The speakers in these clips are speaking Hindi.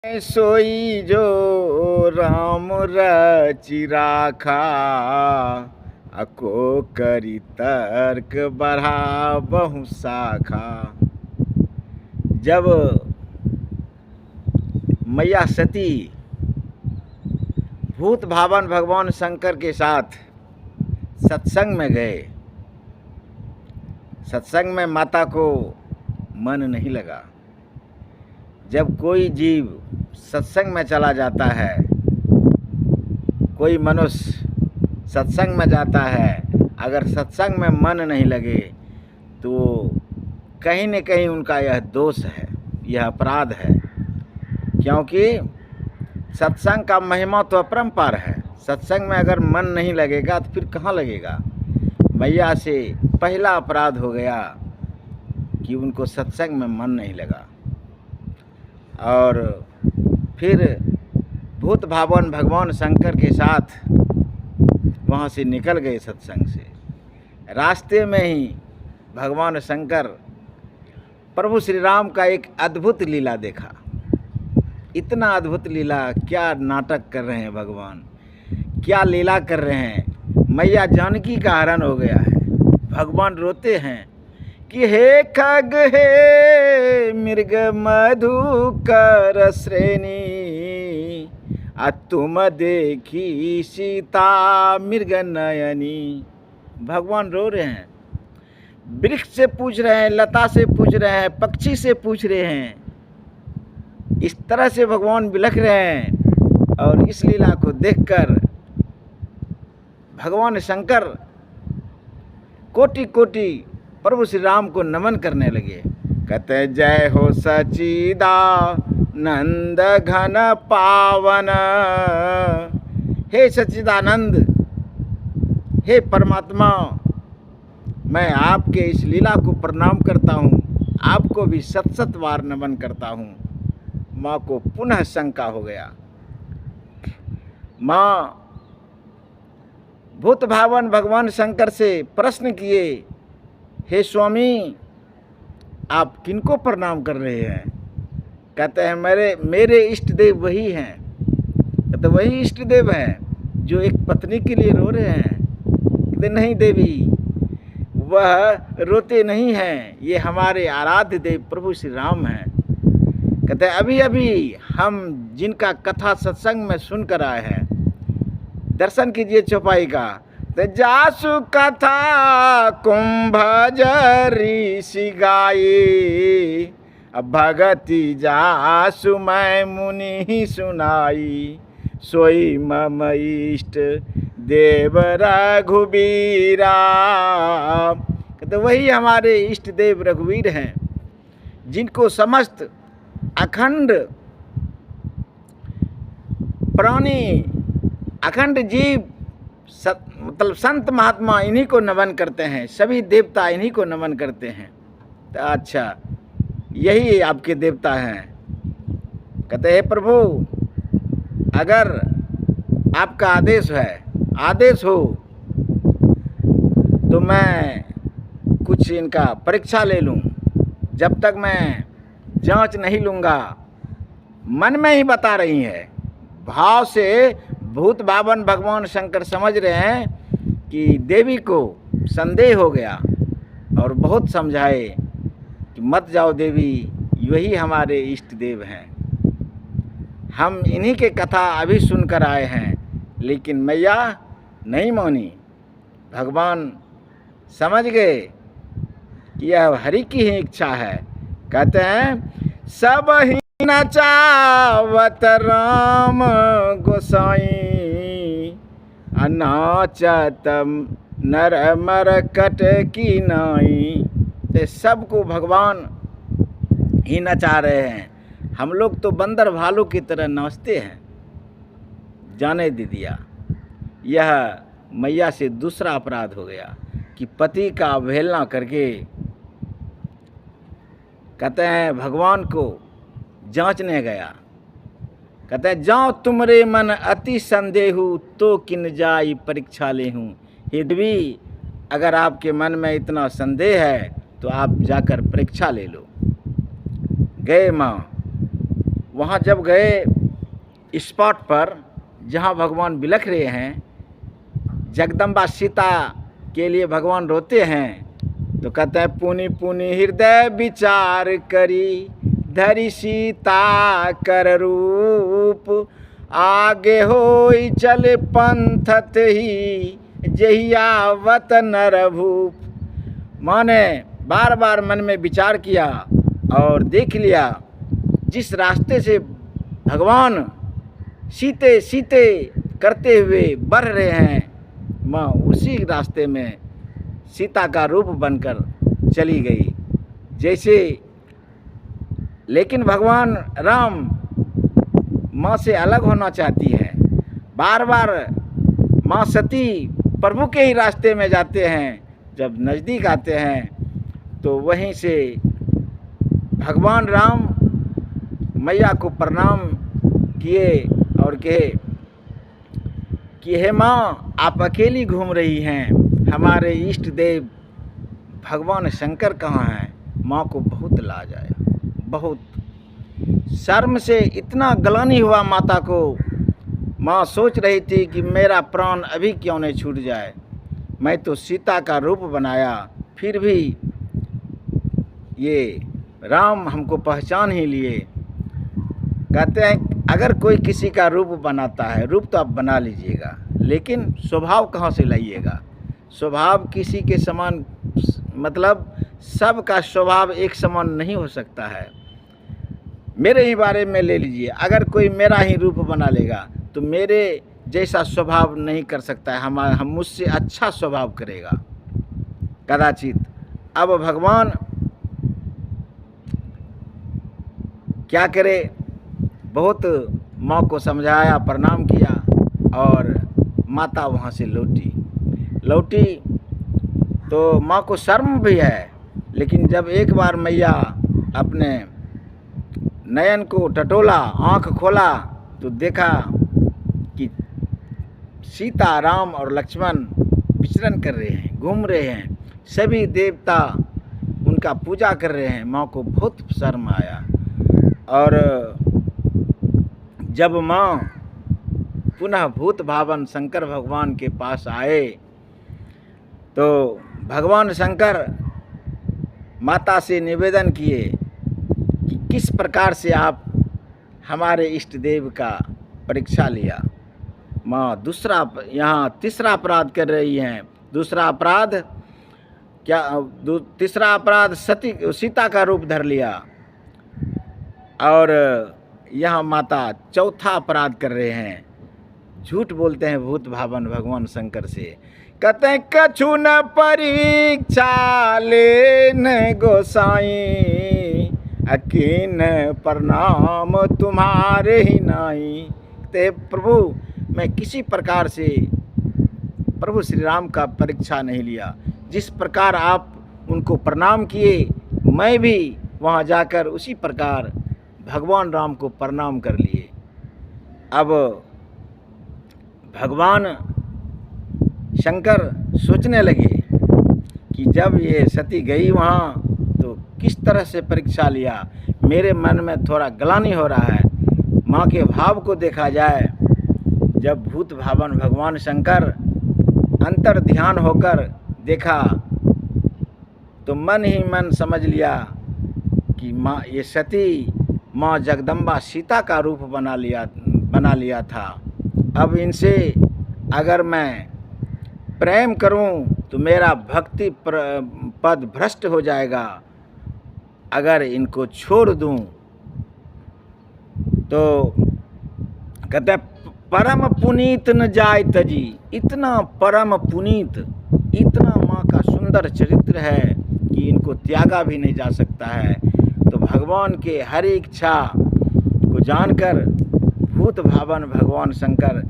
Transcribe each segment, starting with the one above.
सोई जो राम रचि राखा, अको करी तर्क बढ़ा बहु शाखा। जब मैया सती भूत भावन भगवान शंकर के साथ सत्संग में गए, सत्संग में माता को मन नहीं लगा। जब कोई जीव सत्संग में चला जाता है, कोई मनुष्य सत्संग में जाता है, अगर सत्संग में मन नहीं लगे तो कहीं न कहीं उनका यह दोष है, यह अपराध है। क्योंकि सत्संग का महिमा तो अपरंपार है। सत्संग में अगर मन नहीं लगेगा तो फिर कहाँ लगेगा। मैया से पहला अपराध हो गया कि उनको सत्संग में मन नहीं लगा, और फिर भूत भावन भगवान शंकर के साथ वहाँ से निकल गए सत्संग से। रास्ते में ही भगवान शंकर प्रभु श्री राम का एक अद्भुत लीला देखा। इतना अद्भुत लीला, क्या नाटक कर रहे हैं भगवान, क्या लीला कर रहे हैं। मैया जानकी का हरण हो गया है। भगवान रोते हैं कि हे खग हे मृग मधुकर श्रेणी, तुम देखी सीता मृग नयनी। भगवान रो रहे हैं, वृक्ष से पूछ रहे हैं, लता से पूछ रहे हैं, पक्षी से पूछ रहे हैं। इस तरह से भगवान बिलख रहे हैं। और इस लीला को देखकर भगवान शंकर कोटि कोटि प्रभु श्री राम को नमन करने लगे। कहते जय हो सच्चिदानंद घन पावन, हे सच्चिदानंद, हे परमात्मा, मैं आपके इस लीला को प्रणाम करता हूँ, आपको भी सत सत बार नमन करता हूँ। माँ को पुनः शंका हो गया। माँ भूत भावन भगवान शंकर से प्रश्न किए, हे स्वामी, आप किनको प्रणाम कर रहे हैं। कहते हैं मेरे इष्ट देव वही हैं। कहते वही इष्ट देव हैं जो एक पत्नी के लिए रो रहे हैं। कहते नहीं देवी, वह रोते नहीं हैं, ये हमारे आराध्य देव प्रभु श्री राम हैं। कहते अभी अभी हम जिनका कथा सत्संग में सुनकर आए हैं, दर्शन कीजिए चौपाई का। तो जासु कथा कुंभज ऋषि गाई, अब भगति जासु मैं मुनि सुनाई, सोई मम इष्ट देव रघुबीरा। कहते वही हमारे इष्ट देव रघुवीर हैं, जिनको समस्त अखंड प्राणी, अखंड जीव, मतलब संत महात्मा इन्हीं को नमन करते हैं, सभी देवता इन्हीं को नमन करते हैं। तो अच्छा, यही आपके देवता हैं। कहते हैं प्रभु, अगर आपका आदेश हो तो मैं कुछ इनका परीक्षा ले लूं। जब तक मैं जांच नहीं लूँगा। मन में ही बता रही है, भाव से भूत भावन भगवान शंकर समझ रहे हैं कि देवी को संदेह हो गया, और बहुत समझाए कि मत जाओ देवी, यही हमारे इष्ट देव हैं, हम इन्हीं के कथा अभी सुनकर आए हैं। लेकिन मैया नहीं मानी। भगवान समझ गए कि यह हरि की ही इच्छा है। कहते हैं सब ही नचावत राम गोसाई, अनाचत नर मरकट की नाई। ते सबको भगवान ही नचा रहे हैं। हम लोग तो बंदर भालू की तरह नाचते हैं। जाने दे दिया। यह मैया से दूसरा अपराध हो गया कि पति का अवहेलना करके, कहते हैं भगवान को जांचने गया। कहते हैं जाओ तुमरे मन अति संदेहु, तो किन जाई परीक्षा लेहूँ। हे देवी, अगर आपके मन में इतना संदेह है तो आप जाकर परीक्षा ले लो। गए माँ, वहाँ जब गए स्पॉट पर जहाँ भगवान बिलख रहे हैं, जगदम्बा सीता के लिए भगवान रोते हैं, तो कहते हैं पुनि पुनि हृदय विचार करी धरि सीता कर रूप आगे होई चल पंथत ही जहियावत नरभूप। माने बार बार मन में विचार किया और देख लिया जिस रास्ते से भगवान सीते सीते करते हुए बढ़ रहे हैं, माँ उसी रास्ते में सीता का रूप बनकर चली गई जैसे। लेकिन भगवान राम माँ से अलग होना चाहती है। बार बार माँ सती प्रभु के ही रास्ते में जाते हैं। जब नज़दीक आते हैं तो वहीं से भगवान राम मैया को प्रणाम किए और कहे कि हे माँ, आप अकेली घूम रही हैं, हमारे इष्ट देव भगवान शंकर कहाँ हैं। माँ को बहुत लाज आया, बहुत शर्म से इतना ग्लानि हुआ माता को। माँ सोच रही थी कि मेरा प्राण अभी क्यों नहीं छूट जाए, मैं तो सीता का रूप बनाया, फिर भी ये राम हमको पहचान ही लिए। कहते हैं अगर कोई किसी का रूप बनाता है, रूप तो आप बना लीजिएगा, लेकिन स्वभाव कहाँ से लाइएगा। स्वभाव किसी के समान, मतलब सबका स्वभाव एक समान नहीं हो सकता है। मेरे ही बारे में ले लीजिए, अगर कोई मेरा ही रूप बना लेगा तो मेरे जैसा स्वभाव नहीं कर सकता है, हम मुझसे अच्छा स्वभाव करेगा कदाचित। अब भगवान क्या करे, बहुत माँ को समझाया, प्रणाम किया और माता वहाँ से लौटी तो माँ को शर्म भी है। लेकिन जब एक बार मैया अपने नयन को टटोला, आँख खोला तो देखा कि सीता, राम और लक्ष्मण विचरण कर रहे हैं, घूम रहे हैं, सभी देवता उनका पूजा कर रहे हैं। माँ को बहुत शर्म आया। और जब माँ पुनः भूत भावन शंकर भगवान के पास आए तो भगवान शंकर माता से निवेदन किए कि किस प्रकार से आप हमारे इष्ट देव का परीक्षा लिया। माँ यहाँ तीसरा अपराध कर रही हैं। दूसरा अपराध क्या, तीसरा अपराध सीता का रूप धर लिया और यहाँ माता चौथा अपराध कर रहे हैं, झूठ बोलते हैं भूत भावन भगवान शंकर से। कहते हैं कछु न परीक्षा लेन गोसाई, अकीन प्रणाम तुम्हारे ही नाई। ते प्रभु, मैं किसी प्रकार से प्रभु श्री राम का परीक्षा नहीं लिया। जिस प्रकार आप उनको प्रणाम किए, मैं भी वहाँ जाकर उसी प्रकार भगवान राम को प्रणाम कर लिए। अब भगवान शंकर सोचने लगे कि जब ये सती गई वहाँ तो किस तरह से परीक्षा लिया। मेरे मन में थोड़ा ग्लानि हो रहा है, माँ के भाव को देखा जाए। जब भूत भावन भगवान शंकर अंतर ध्यान होकर देखा तो मन ही मन समझ लिया कि माँ, ये सती माँ जगदम्बा सीता का रूप बना लिया था। अब इनसे अगर मैं प्रेम करूं तो मेरा भक्ति पद भ्रष्ट हो जाएगा। अगर इनको छोड़ दूं तो कहते परम पुनीत न जाय तजी। इतना परम पुनीत, इतना माँ का सुंदर चरित्र है कि इनको त्यागा भी नहीं जा सकता है। तो भगवान के हर इच्छा को जानकर भूत भावन भगवान शंकर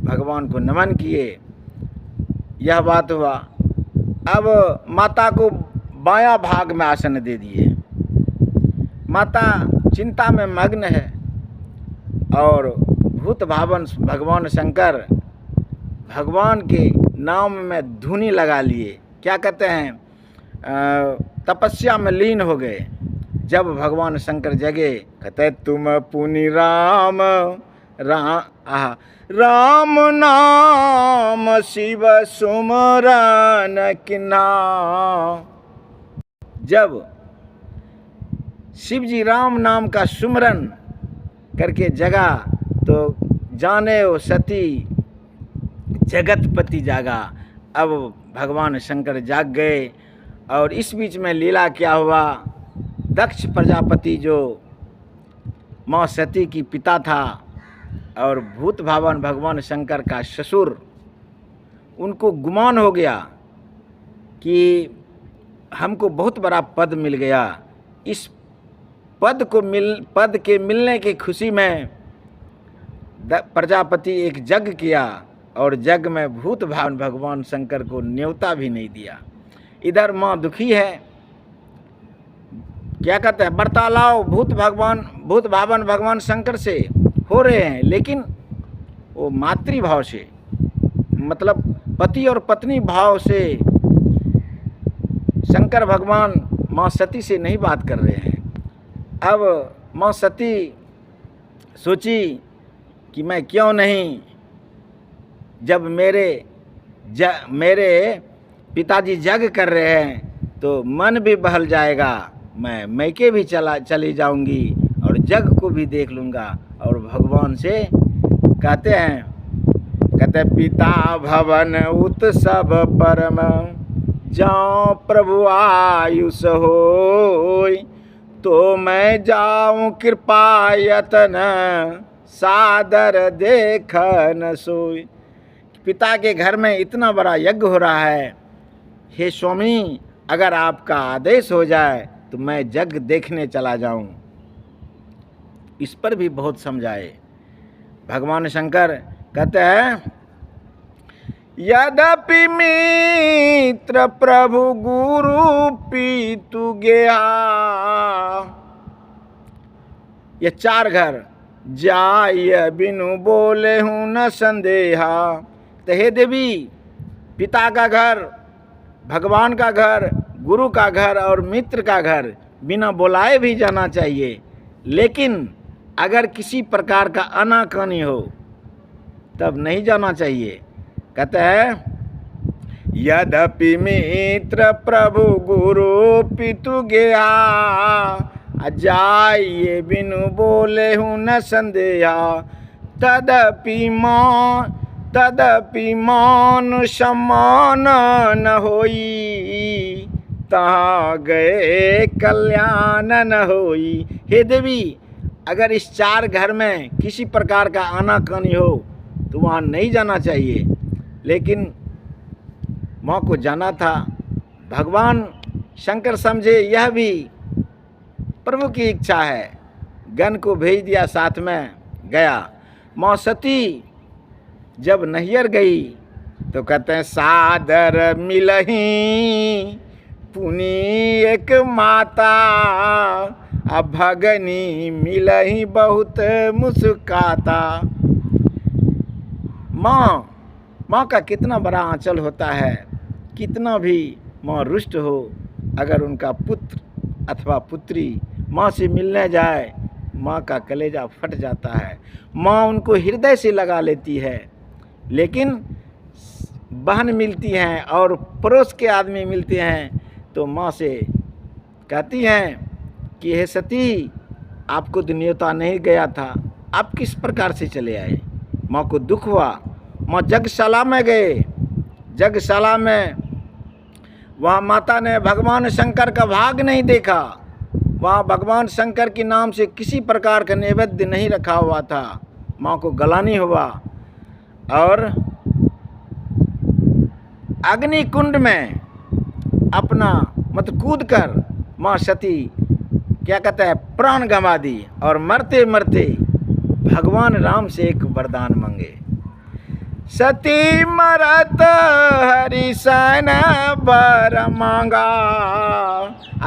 भगवान को नमन किए। यह बात हुआ। अब माता को बायां भाग में आसन दे दिए। माता चिंता में मग्न है और भूत भावन भगवान शंकर भगवान के नाम में धुनी लगा लिए। क्या कहते हैं, तपस्या में लीन हो गए। जब भगवान शंकर जगे, कहते तुम पुनि राम राम नाम शिव सुमरन किन्हा। जब शिव जी राम नाम का सुमरन करके जगा तो जाने वो सती जगतपति जागा। अब भगवान शंकर जाग गए और इस बीच में लीला क्या हुआ, दक्ष प्रजापति जो माँ सती की पिता था और भूत भावन भगवान शंकर का ससुर, उनको गुमान हो गया कि हमको बहुत बड़ा पद मिल गया। इस पद के मिलने की खुशी में प्रजापति एक यज्ञ किया और यज्ञ में भूत भावन भगवान शंकर को न्योता भी नहीं दिया। इधर माँ दुखी है, क्या कहते हैं, वार्तालाप भूत भावन भगवान शंकर से हो रहे हैं, लेकिन वो मातृभाव से, मतलब पति और पत्नी भाव से शंकर भगवान माँ सती से नहीं बात कर रहे हैं। अब माँ सती सोची कि मैं क्यों नहीं, जब मेरे पिताजी यज्ञ कर रहे हैं तो मन भी बहल जाएगा, मैं मैके भी चली जाऊंगी और यज्ञ को भी देख लूँगा। और भगवान से कहते पिता भवन उत्सव परम जाऊं प्रभु आयुष होय, तो मैं जाऊं कृपा यतन सादर देख न सोई। पिता के घर में इतना बड़ा यज्ञ हो रहा है, हे स्वामी अगर आपका आदेश हो जाए तो मैं यज्ञ देखने चला जाऊं। इस पर भी बहुत समझाए भगवान शंकर। कहते हैं यद्यपि मित्र प्रभु गुरु पीतु गया, ये चार घर जाय बिनु बोले हूँ न संदेहा। तो हे देवी, पिता का घर, भगवान का घर, गुरु का घर और मित्र का घर बिना बुलाए भी जाना चाहिए, लेकिन अगर किसी प्रकार का आनाकानी हो तब नहीं जाना चाहिए। कहते हैं यद्यपि मित्र प्रभु गुरु पितु गया, जाइए बिनु बोले हूँ न संदेहा। तदपि मान सम्मान न होई, तहाँ गए कल्याण न होई। हे देवी, अगर इस चार घर में किसी प्रकार का आनाकानी हो तो वहाँ नहीं जाना चाहिए, लेकिन माँ को जाना था। भगवान शंकर समझे यह भी प्रभु की इच्छा है, गण को भेज दिया, साथ में गया। माँ सती जब नैहर गई तो कहते हैं सादर मिलही पुनी एक माता, अब भगनी मिलही बहुत मुस्काता। माँ का कितना बड़ा आंचल होता है, कितना भी माँ रुष्ट हो, अगर उनका पुत्र अथवा पुत्री माँ से मिलने जाए, माँ का कलेजा फट जाता है। माँ उनको हृदय से लगा लेती है, लेकिन बहन मिलती हैं और पड़ोस के आदमी मिलते हैं तो माँ से कहती हैं कि हे सती, आपको तो न्योता नहीं गया था, आप किस प्रकार से चले आए। माँ को दुख हुआ। माँ यज्ञशाला में गए। यज्ञशाला में वहाँ माता ने भगवान शंकर का भाग नहीं देखा। वहाँ भगवान शंकर के नाम से किसी प्रकार का नैवेद्य नहीं रखा हुआ था। माँ को गलानी हुआ और अग्नि कुंड में अपना कूद कर माँ सती क्या कहता है प्राण गंवा दी और मरते मरते भगवान राम से एक वरदान मांगे। सती मरत हरि सन बर मांगा,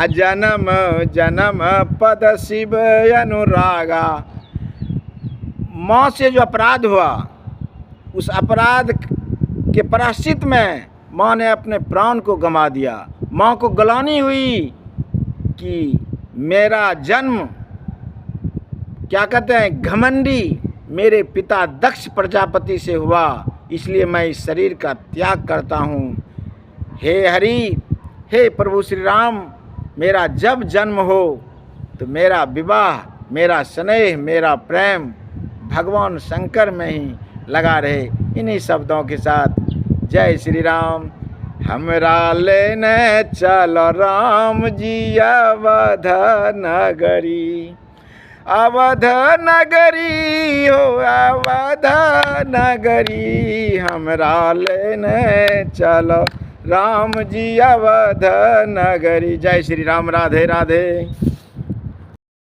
जन्म जन्म पद शिव अनुरागा। माँ से जो अपराध हुआ, उस अपराध के प्रायश्चित में माँ ने अपने प्राण को गंवा दिया। माँ को गलानी हुई कि मेरा जन्म क्या कहते हैं घमंडी मेरे पिता दक्ष प्रजापति से हुआ, इसलिए मैं इस शरीर का त्याग करता हूँ। हे हरि, हे प्रभु श्री राम, मेरा जब जन्म हो तो मेरा विवाह, मेरा स्नेह, मेरा प्रेम भगवान शंकर में ही लगा रहे। इन्हीं शब्दों के साथ जय श्री राम। हमरा लेने चलो राम जी अवध नगरी, अवध नगरी हो अवध नगरी, हमरा लेने चलो राम जी अवध नगरी। जय श्री राम। राधे राधे।